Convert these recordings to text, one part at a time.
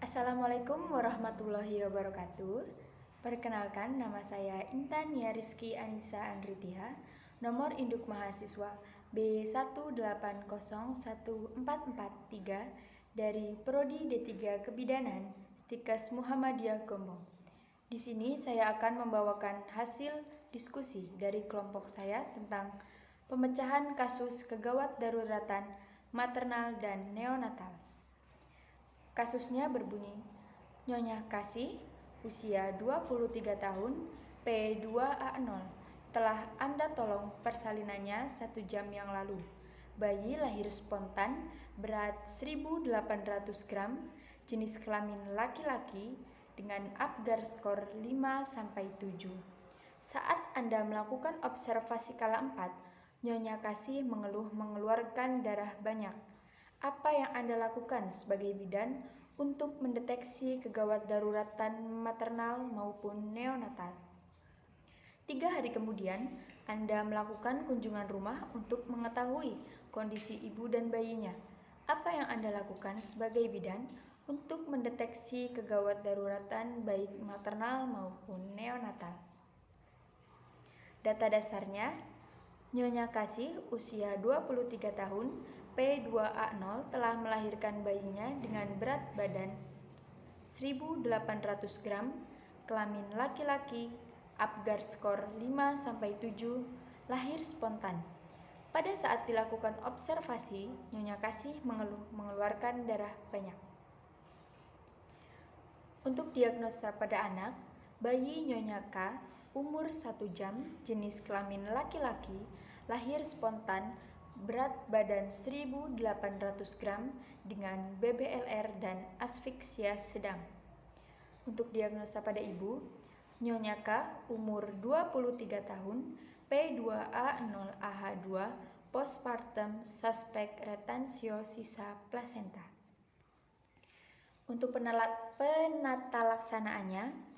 Assalamualaikum warahmatullahi wabarakatuh. Perkenalkan, nama saya Intan Rizky Anissa Andritia, nomor induk mahasiswa B1801443 dari Prodi D3 Kebidanan, Stikes Muhammadiyah Gombong. Di sini saya akan membawakan hasil diskusi dari kelompok saya tentang pemecahan kasus kegawat daruratan maternal dan neonatal. Kasusnya berbunyi, Nyonya Kasih, usia 23 tahun, P2A0, telah Anda tolong persalinannya 1 jam yang lalu. Bayi lahir spontan, berat 1.800 gram, jenis kelamin laki-laki, dengan Apgar skor 5-7. Saat Anda melakukan observasi kala 4, Nyonya Kasih mengeluh mengeluarkan darah banyak. Apa yang Anda lakukan sebagai bidan untuk mendeteksi kegawat daruratan maternal maupun neonatal? 3 hari kemudian, Anda melakukan kunjungan rumah untuk mengetahui kondisi ibu dan bayinya. Apa yang Anda lakukan sebagai bidan untuk mendeteksi kegawat daruratan baik maternal maupun neonatal? Data dasarnya, Nyonya Kasih usia 23 tahun, P2A0 telah melahirkan bayinya dengan berat badan 1.800 gram, kelamin laki-laki, Apgar skor 5-7, lahir spontan. Pada saat dilakukan observasi, Nyonya Kasih mengeluarkan darah banyak. Untuk diagnosa pada anak, bayi Nyonya K umur 1 jam, jenis kelamin laki-laki, lahir spontan, berat badan 1.800 gram dengan BBLR dan asfiksia sedang. Untuk diagnosa pada ibu, Nyonya K umur 23 tahun, P2A0AH2, postpartum suspek retensio sisa plasenta. Untuk penata laksanaannya,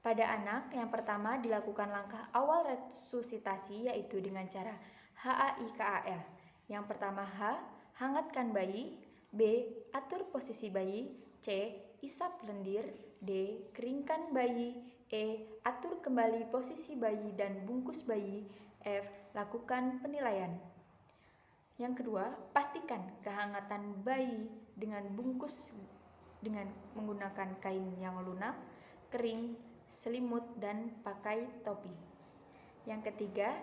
pada anak, yang pertama dilakukan langkah awal resusitasi yaitu dengan cara HAI-KAL. Yang pertama H, hangatkan bayi. B, atur posisi bayi. C, isap lendir. D, keringkan bayi. E, atur kembali posisi bayi dan bungkus bayi. F, lakukan penilaian. Yang kedua, pastikan kehangatan bayi dengan bungkus dengan menggunakan kain yang lunak, kering, selimut, dan pakai topi. Yang ketiga,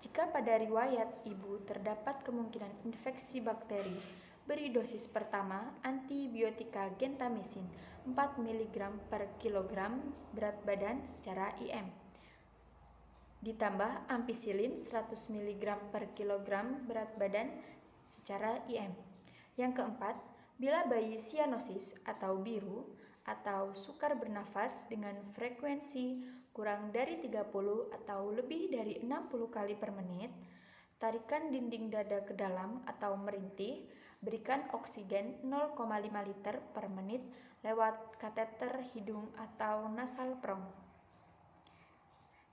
jika pada riwayat ibu terdapat kemungkinan infeksi bakteri, beri dosis pertama antibiotika gentamisin 4 mg per kilogram berat badan secara IM. Ditambah ampicillin 100 mg per kilogram berat badan secara IM. Yang keempat, bila bayi sianosis atau biru atau sukar bernafas dengan frekuensi kurang dari 30 atau lebih dari 60 kali per menit, tarikan dinding dada ke dalam atau merintih, berikan oksigen 0,5 liter per menit lewat kateter hidung atau nasal prong.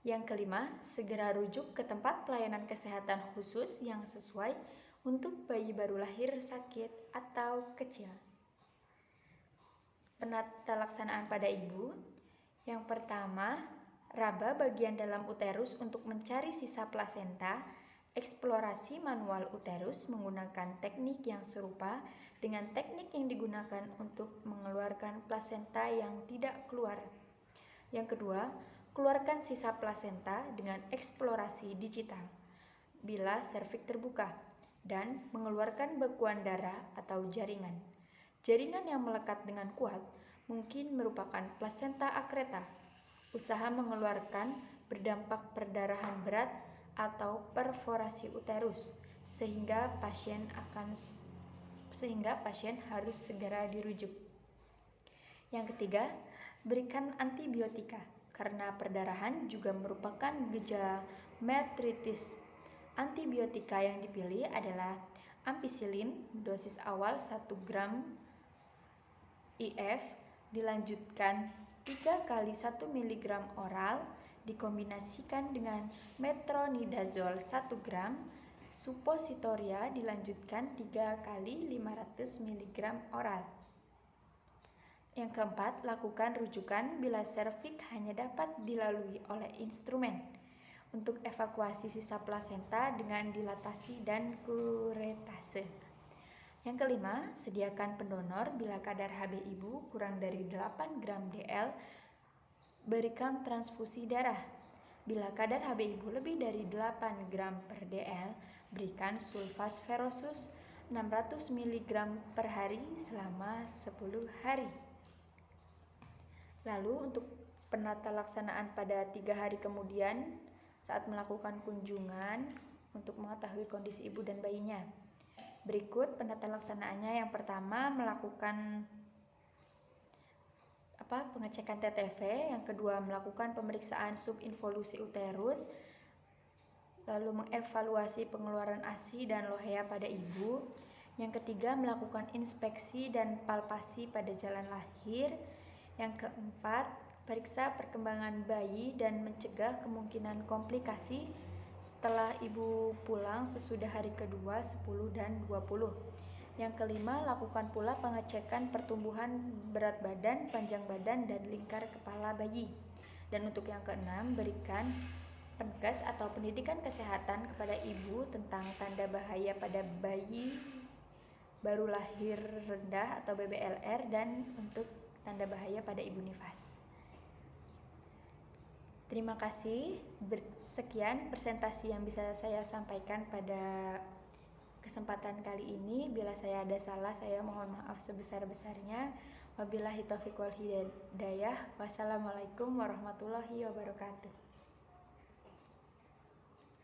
Yang kelima, segera rujuk ke tempat pelayanan kesehatan khusus yang sesuai untuk bayi baru lahir sakit atau kecil. Penata laksanaan pada ibu. Yang pertama, raba bagian dalam uterus untuk mencari sisa plasenta. Eksplorasi manual uterus menggunakan teknik yang serupa dengan teknik yang digunakan untuk mengeluarkan plasenta yang tidak keluar. Yang kedua, keluarkan sisa plasenta dengan eksplorasi digital bila serviks terbuka dan mengeluarkan bekuan darah atau jaringan. Jaringan yang melekat dengan kuat mungkin merupakan plasenta akreta. Usaha mengeluarkan berdampak perdarahan berat atau perforasi uterus sehingga pasien harus segera dirujuk. Yang ketiga, berikan antibiotika karena perdarahan juga merupakan gejala metritis. Antibiotika yang dipilih adalah ampicillin, dosis awal 1 gram IF, dilanjutkan 3 kali 1 mg oral, dikombinasikan dengan metronidazol 1 gram, suppositoria dilanjutkan 3 kali 500 mg oral. Yang keempat, lakukan rujukan bila serviks hanya dapat dilalui oleh instrumen untuk evakuasi sisa plasenta dengan dilatasi dan kuretase. Yang kelima, sediakan pendonor bila kadar Hb ibu kurang dari 8 gram dl, berikan transfusi darah. Bila kadar Hb ibu lebih dari 8 gram per dl, berikan sulfasferosus 600 mg per hari selama 10 hari. Lalu untuk penata laksanaan pada 3 hari kemudian saat melakukan kunjungan untuk mengetahui kondisi ibu dan bayinya. Berikut penata laksanaannya. Yang pertama, melakukan pengecekan TTV. Yang kedua, melakukan pemeriksaan subinvolusi uterus. Lalu mengevaluasi pengeluaran ASI dan lohea pada ibu. Yang ketiga, melakukan inspeksi dan palpasi pada jalan lahir. Yang keempat, periksa perkembangan bayi dan mencegah kemungkinan komplikasi setelah ibu pulang sesudah hari kedua, 10 dan 20. Yang kelima, lakukan pula pengecekan pertumbuhan berat badan, panjang badan, dan lingkar kepala bayi. Dan untuk yang keenam, berikan penegas atau pendidikan kesehatan kepada ibu tentang tanda bahaya pada bayi baru lahir rendah atau BBLR dan untuk tanda bahaya pada ibu nifas. Terima kasih. Sekian presentasi yang bisa saya sampaikan pada kesempatan kali ini. Bila saya ada salah, saya mohon maaf sebesar-besarnya. Wabillahi taufiq wal hidayah. Wassalamualaikum warahmatullahi wabarakatuh.